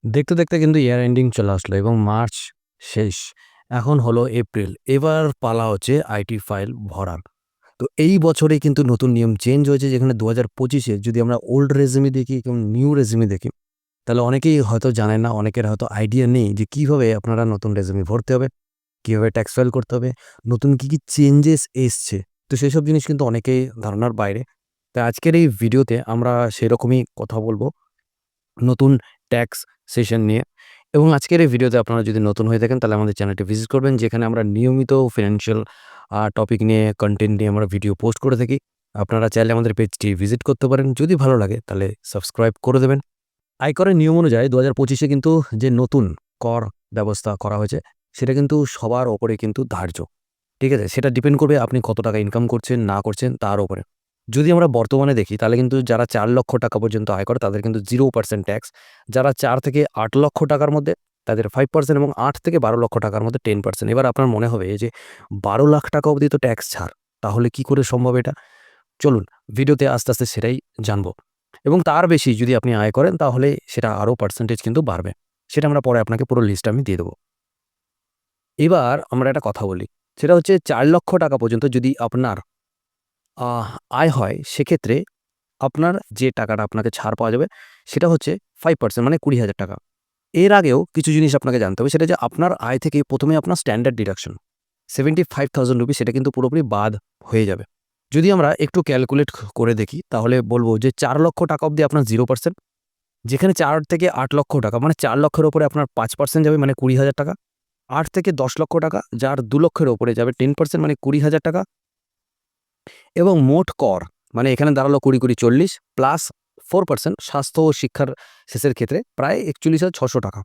দেখতে, দেখতে কিন্তু ইয়ার এন্ডিং চলে আসলো এবং মার্চ শেষ। এখন হলো এপ্রিল। এবার পালা হচ্ছে আইটি ফাইল ভরার। তো এই বছরে কিন্তু নতুন নিয়ম চেঞ্জ হয়েছে যেখানে ২০২৫ এ যদি আমরা ওল্ড রেজিউমে দেখি এবং নিউ রেজিউমে দেখি, তাহলে অনেকেই হয়তো জানেন না, অনেকের হয়তো আইডিয়া নেই যে কিভাবে আপনারা নতুন রেজিউমে ভরতে হবে, কিভাবে ট্যাক্স ফাইল করতে হবে, নতুন কি চেঞ্জেস এসছে। তো সেসব জিনিস কিন্তু অনেকেই ধারণার বাইরে। তাই আজকের এই ভিডিওতে আমরা সেরকমই কথা বলব। নতুন ট্যাক্স সেশন নিয়ে। এবং আজকের এই ভিডিওতে আপনারা যদি নতুন হয়ে থাকেন তাহলে আমাদের চ্যানেলটি ভিজিট করবেন, যেখানে আমরা নিয়মিত ফিনান্সিয়াল টপিক নিয়ে, কনটেন্ট নিয়ে আমরা ভিডিও পোস্ট করে থাকি। আপনারা চাইলে আমাদের পেজটি ভিজিট করতে পারেন। যদি ভালো লাগে তাহলে সাবস্ক্রাইব করে দেবেন। আয়করের নিয়ম অনুযায়ী ২০২৫ এ কিন্তু যে নতুন কর ব্যবস্থা করা হয়েছে, সেটা কিন্তু সবার উপরে কিন্তু ধার্য। ঠিক আছে? সেটা ডিপেন্ড করবে আপনি কত টাকা ইনকাম করছেন, না করছেন তার উপরে। যদি আমরা বর্তমানে দেখি তাহলে কিন্তু যারা ৪ লক্ষ টাকা পর্যন্ত আয় করে তাদের কিন্তু 0% ট্যাক্স। যারা ৪ থেকে ৮ লক্ষ টাকার মধ্যে তাদের 5% এবং ৮ থেকে ১২ লক্ষ টাকার মধ্যে 10%। এবার আপনার মনে হবে যে ১২ লাখ টাকা অবধি তো ট্যাক্স ছাড়। তাহলে কি করে সম্ভব এটা? চলুন ভিডিওতে আস্তে, আস্তে সেটাই জানব। এবং তার বেশি যদি আপনি আয় করেন তাহলে সেটা আরও পার্সেন্টেজ কিন্তু বাড়বে। সেটা আমরা পরে আপনাকে পুরো লিস্ট আমি দিয়ে দেব। এবার আমরা একটা কথা বলি। সেটা হচ্ছে ৪ লক্ষ টাকা পর্যন্ত যদি আপনার আহ আয় হয়, সেক্ষেত্রে আপনার যে টাকাটা আপনাকে ছাড় পাওয়া যাবে সেটা হচ্ছে 5% মানে ২০,০০০ টাকা। এর আগেও কিছু জিনিস আপনাকে জানতে হবে, সেটা যে আপনার আয় থেকে ১ম এ আপনার স্ট্যান্ডার্ড ডিডাকশন ৳75,000 সেটা কিন্তু পুরোপুরি বাদ হয়ে যাবে। যদি আমরা একটু ক্যালকুলেট করে দেখি তাহলে বলব যে ৪ লক্ষ টাকা অবধি আপনার 0%, যেখানে ৪ থেকে ৮ লক্ষ টাকা মানে ৪ লক্ষের উপরে আপনার ৫% যাবে মানে ২০,০০০ টাকা। ৮ থেকে ১০ লক্ষ টাকা যার ২ লক্ষের উপরে যাবে ১০% মানে ২০,০০০ টাকা। এবং মোট কর মানে এখানে দাঁড়ালো ২০, ২০, ৪০ প্লাস 4% স্বাস্থ্য ও শিক্ষার শেষের ক্ষেত্রে প্রায় ৪১,৬০০ টাকা।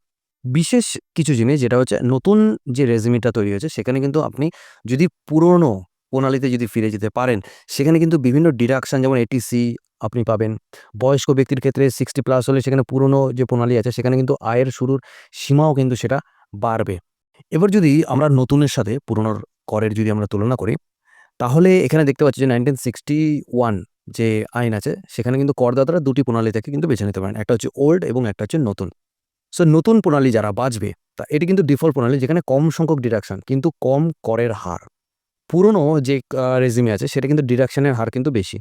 বিশেষ কিছু জিনিস যেটা হচ্ছে নতুন যে রেজিউমেটা তৈরি হয়েছে সেখানে কিন্তু আপনি যদি পুরনো প্রণালীতে যদি ফিরে যেতে পারেন, সেখানে কিন্তু বিভিন্ন ডিডাকশন যেমন এটিসি আপনি পাবেন। বয়স্ক ব্যক্তির ক্ষেত্রে 60 প্লাস হলে সেখানে পুরনো যে প্রণালী আছে সেখানে কিন্তু আয়ের শুরুর সীমাও কিন্তু সেটা বাড়বে। এবার যদি আমরা নতুনের সাথে পুরনোর করের যদি আমরা তুলনা করি, তাহলে এখানে দেখতে পাচ্ছি যে 1961 যে আইন আছে, সেখানে কিন্তু করদাতারা ২ টি প্রণালী থেকে কিন্তু বেছে নিতে পারেন। একটা হচ্ছে ওল্ড এবং একটা হচ্ছে নতুন। সো নতুন প্রণালী যারা বাছবে, এটি কিন্তু ডিফল্ট প্রণালী যেখানে কম সংখ্যক ডিডাকশন কিন্তু কম করের হার। পুরনো যে রেজিমে আছে সেটা কিন্তু ডিডাকশনের হার কিন্তু বেশি।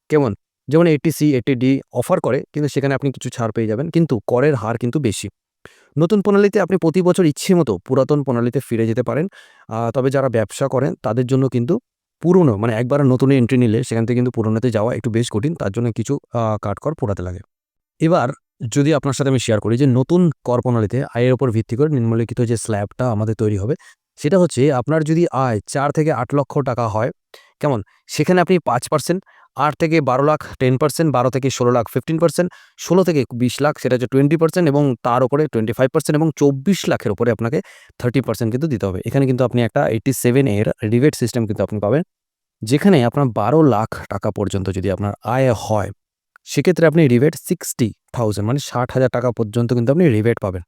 কেমন? যেমন 80C, 80D অফার করে কিন্তু সেখানে আপনি কিছু ছাড় পেয়ে যাবেন কিন্তু করের হার কিন্তু বেশি। নতুন প্রণালীতে আপনি প্রতি বছর ইচ্ছেমতো পুরাতন প্রণালীতে ফিরে যেতে পারেন। তবে যারা ব্যবসা করেন তাদের জন্য কিন্তু পুরনো মানে একবার নতুন এন্ট্রি নিলে সেখান থেকে কিন্তু পুরনোতে যাওয়া একটু বেশ কঠিন। তার জন্য কিছু কাঠখড় পোড়াতে লাগে। এবার যদি আপনার সাথে আমি শেয়ার করি যে নতুন কর প্রণালীতে আয়ের উপর ভিত্তি করে নিম্নলিখিত যে স্ল্যাবটা আমাদের তৈরি হবে, সেটা হচ্ছে আপনার যদি আয় ৪ থেকে ৮ লক্ষ টাকা হয়, কেমন? সেখানে আপনি ৫%, ৮ থেকে ১২ লাখ 10%, ১২ থেকে ১৬ লাখ 15%, ১৬ থেকে ২০ লাখ সেটা হচ্ছে 20% এবং তার উপরে 25% এবং ২৪ লাখের উপরে আপনাকে 30% কিন্তু দিতে হবে। এখানে কিন্তু আপনি একটা 87 এর রিবেট সিস্টেম কিন্তু আপনি পাবেন। যেখানে আপনার ১২ লাখ টাকা পর্যন্ত যদি আপনার আয় হয়, সেক্ষেত্রে আপনি রিবেট 60,000 মানে ৬০,০০০ টাকা পর্যন্ত কিন্তু আপনি রিবেট পাবেন।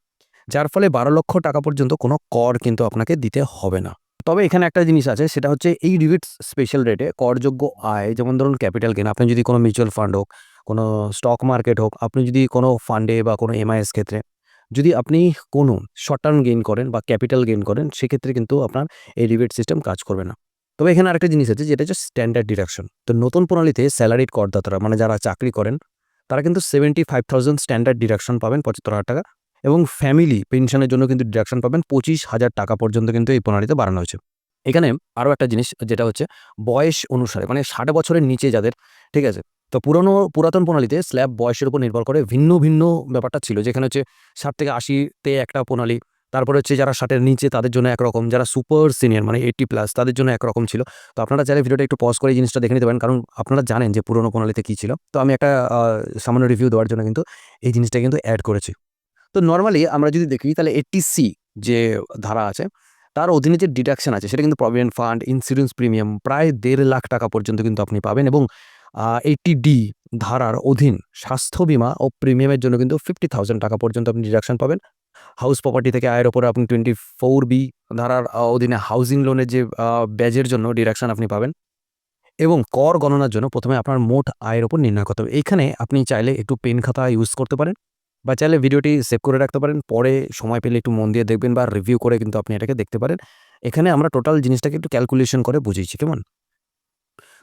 যার ফলে ১২ লক্ষ টাকা পর্যন্ত কোনো কর কিন্তু আপনাকে দিতে হবে না। তবে এখানে একটা জিনিস আছে, সেটা হচ্ছে এই রিবেটস স্পেশাল রেটে করযোগ্য আয় যেমন ধরুন ক্যাপিটাল গেইন, আপনি যদি কোনো মিউচুয়াল ফান্ড হোক, কোনো স্টক মার্কেট হোক, আপনি যদি কোনো ফান্ডে বা কোনো এমআইএস ক্ষেত্রে যদি আপনি কোনো শর্ট টার্ম গেইন করেন বা ক্যাপিটাল গেইন করেন, সেক্ষেত্রে কিন্তু আপনার এই রিবেট সিস্টেম কাজ করবে না। তবে এখানে আরেকটা জিনিস আছে যেটা হচ্ছে স্ট্যান্ডার্ড ডিডাকশন। তো নতুন প্রণালীতে স্যালারিড করদাতারা মানে যারা চাকরি করেন তারা কিন্তু 75,000 স্ট্যান্ডার্ড ডিডাকশন পাবেন ৳৭৫,০০০ এবং ফ্যামিলি পেনশনের জন্য কিন্তু ডিডাকশন পাবেন ৳২৫,০০০ পর্যন্ত কিন্তু এই প্রণালীতে বাড়ানো হয়েছে। এখানে আরো একটা জিনিস যেটা হচ্ছে বয়স অনুসারে মানে ৬০ বছরের নিচে যাদের, ঠিক আছে? তো পুরাতন প্রণালীতে স্ল্যাব বয়সের উপর নির্ভর করে ভিন্ন, ভিন্ন ব্যাপারটা ছিল। যেখানে হচ্ছে ৬০ থেকে ৮০ তে একটা প্রণালী। তারপরে হচ্ছে যারা ৬০ এর নিচে তাদের জন্য একরকম, যারা সুপার সিনিয়র মানে 80 প্লাস তাদের জন্য একরকম ছিল। তো আপনারা চাইলে ভিডিওটা একটু পজ করে এই জিনিসটা দেখে নিতে পারেন। কারণ আপনারা জানেন যে পুরনো প্রণালীতে কি ছিল। তো আমি একটা সামান্য রিভিউ দেওয়ার জন্য কিন্তু এই জিনিসটা কিন্তু এড করেছি। তো নরমালি আমরা যদি দেখি তাহলে 80C যে ধারা আছে, তার অধীনে যে ডিডাকশন আছে সেটা কিন্তু প্রভিডেন্ট ফান্ড, ইন্সুরেন্স প্রিমিয়াম প্রায় ১.৫ লাখ টাকা পর্যন্ত কিন্তু আপনি পাবেন এবং 80D ধারার অধীন স্বাস্থ্য বীমা ও প্রিমিয়ামের জন্য কিন্তু ৳50,000 পর্যন্ত আপনি ডিডাকশন পাবেন। হাউস প্রপার্টি থেকে আয়ের উপরে আপনি 24B ধারার অধীনে হাউজিং লোনের যে ব্যাজের জন্য ডিডাকশন আপনি পাবেন এবং কর গণনার জন্য ১ম এ আপনার মোট আয়ের উপর নির্ণয় করতে হবে। এইখানে আপনি চাইলে একটু পেন খাতা ইউজ করতে পারেন বা চাইলে ভিডিওটি সেভ করে রাখতে পারেন। পরে সময় পেলে একটু মন দিয়ে দেখবেন বা রিভিউ করে কিন্তু আপনি এটাকে দেখতে পারেন। এখানে আমরা টোটাল জিনিসটাকে একটু ক্যালকুলেশন করে বুঝিয়েছি, কেমন?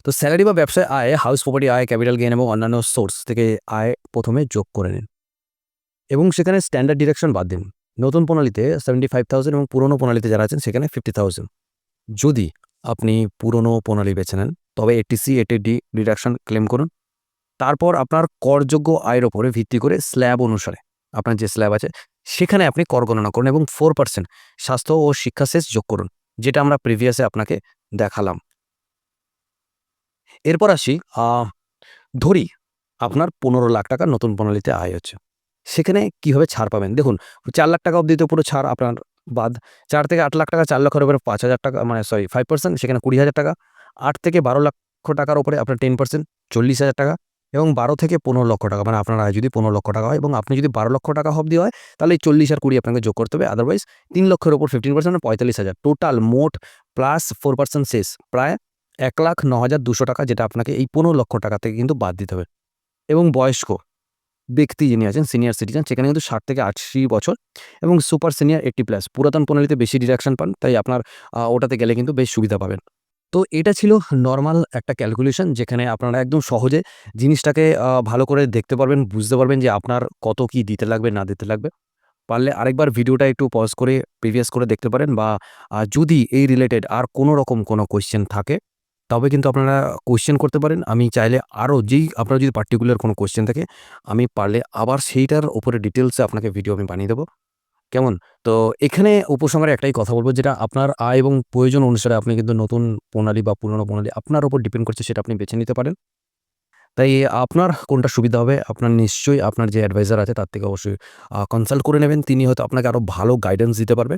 তো স্যালারি বা ব্যবসায় আয়, হাউস প্রপার্টি আয়, ক্যাপিটাল গেইন এবং অন্যান্য সোর্স থেকে আয় ১ম এ যোগ করে নিন এবং সেখানে স্ট্যান্ডার্ড ডিডাকশন বাদ দিন। নতুন প্রণালীতে 75,000 এবং পুরনো প্রণালীতে যারা আছেন সেখানে 50,000। যদি আপনি পুরনো প্রণালী বেছে নেন তবে 80C, 80D ডিডাকশন ক্লেম করুন। তারপর আপনার করযোগ্য আয়ের উপরে ভিত্তি করে স্ল্যাব অনুসারে আপনার যে স্ল্যাব আছে সেখানে আপনি কর গণনা করুন এবং 4% স্বাস্থ্য ও শিক্ষা সেস যোগ করুন, যেটা আমরা প্রিভিয়াসে আপনাকে দেখালাম। এরপর আসি, ধরি আপনার ১৫,০০,০০০ টাকা নতুন প্রণালীতে আয় হচ্ছে। সেখানে কিভাবে ছাড় পাবেন? দেখুন, ৪,০০,০০০ টাকা অবধি তো পুরো ছাড় আপনার বাদ। ৪ থেকে ৮,০০,০০০ টাকা, ৪,০০,০০০ এর উপরে ৫,০০০ টাকা, মানে সরি 5% সেখানে ২০,০০০ টাকা। ৮ থেকে ১২,০০,০০০ টাকার উপরে আপনার 10% ৪০,০০০ টাকা এবং ১২ থেকে ১৫,০০,০০০ টাকা, মানে আপনার আয় যদি ১৫,০০,০০০ টাকা হয় এবং আপনি যদি ১২,০০,০০০ টাকা অবধি হয় তাহলে এই ৪০ আর ২০ আপনাকে যোগ করতে হবে। আদারওয়াইজ ৩,০০,০০০ এর উপর 15% মানে ৪৫,০০০। টোটাল মোট প্লাস 4% সেস প্রায় ১,০৯,২০০ টাকা, যেটা আপনাকে এই ১৫,০০,০০০ টাকা থেকে কিন্তু বাদ দিতে হবে। এবং বয়স্ক ব্যক্তি যিনি আছেন, সিনিয়র সিটিজেন, সেখানে কিন্তু ৬০ থেকে ৮০ বছর এবং সুপার সিনিয়র 80+। পুরাতন প্রণালীতে বেশি ডিডাকশন পান, তাই আপনার ওটাতে গেলে কিন্তু বেশ সুবিধা পাবেন। তো এটা ছিল নরমাল একটা ক্যালকুলেশন, যেখানে আপনারা একদম সহজে জিনিসটাকে ভালো করে দেখতে পারবেন, বুঝতে পারবেন যে আপনার কত কি দিতে লাগবে, না দিতে লাগবে। পারলে আরেকবার ভিডিওটা একটু পজ করে প্রিভিয়াস করে দেখতে পারেন, বা যদি এই রিলেটেড আর কোনো রকম কোনো কোয়েশ্চেন থাকে তবে কিন্তু আপনারা কোয়েশ্চেন করতে পারেন। আমি চাইলে আরও আপনার যদি পার্টিকুলার কোনো কোয়েশ্চেন থাকে, আমি পারলে আবার সেইটার উপরে ডিটেইলসে আপনাকে ভিডিও আমি বানিয়ে দেবো। কেমন? তো এখানে উপসংহারে একটাই কথা বলব, যেটা আপনার আয় এবং প্রয়োজন অনুসারে আপনি কিন্তু নতুন প্রণালী বা পুরনো প্রণালী আপনার উপর ডিপেন্ড করছে, সেটা আপনি বেছে নিতে পারেন। তাই আপনার কোনটা সুবিধা হবে, আপনার নিশ্চয়ই আপনার যে অ্যাডভাইজার আছে তার থেকে অবশ্যই কনসাল্ট করে নেবেন। তিনি হয়তো আপনাকে আরও ভালো গাইডেন্স দিতে পারবে।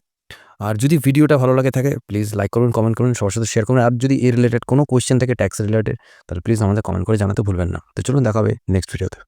আর যদি ভিডিওটা ভালো লাগে থাকে, প্লিজ লাইক করুন, কমেন্ট করুন, সবার সাথে শেয়ার করুন। আর যদি এই রিলেটেড কোনো কোয়েশ্চেন থাকে ট্যাক্স রিলেটেড, তাহলে প্লিজ আমাদের কমেন্ট করে জানাতে ভুলবেন না। তো চলুন, দেখা হবে নেক্সট ভিডিওতে।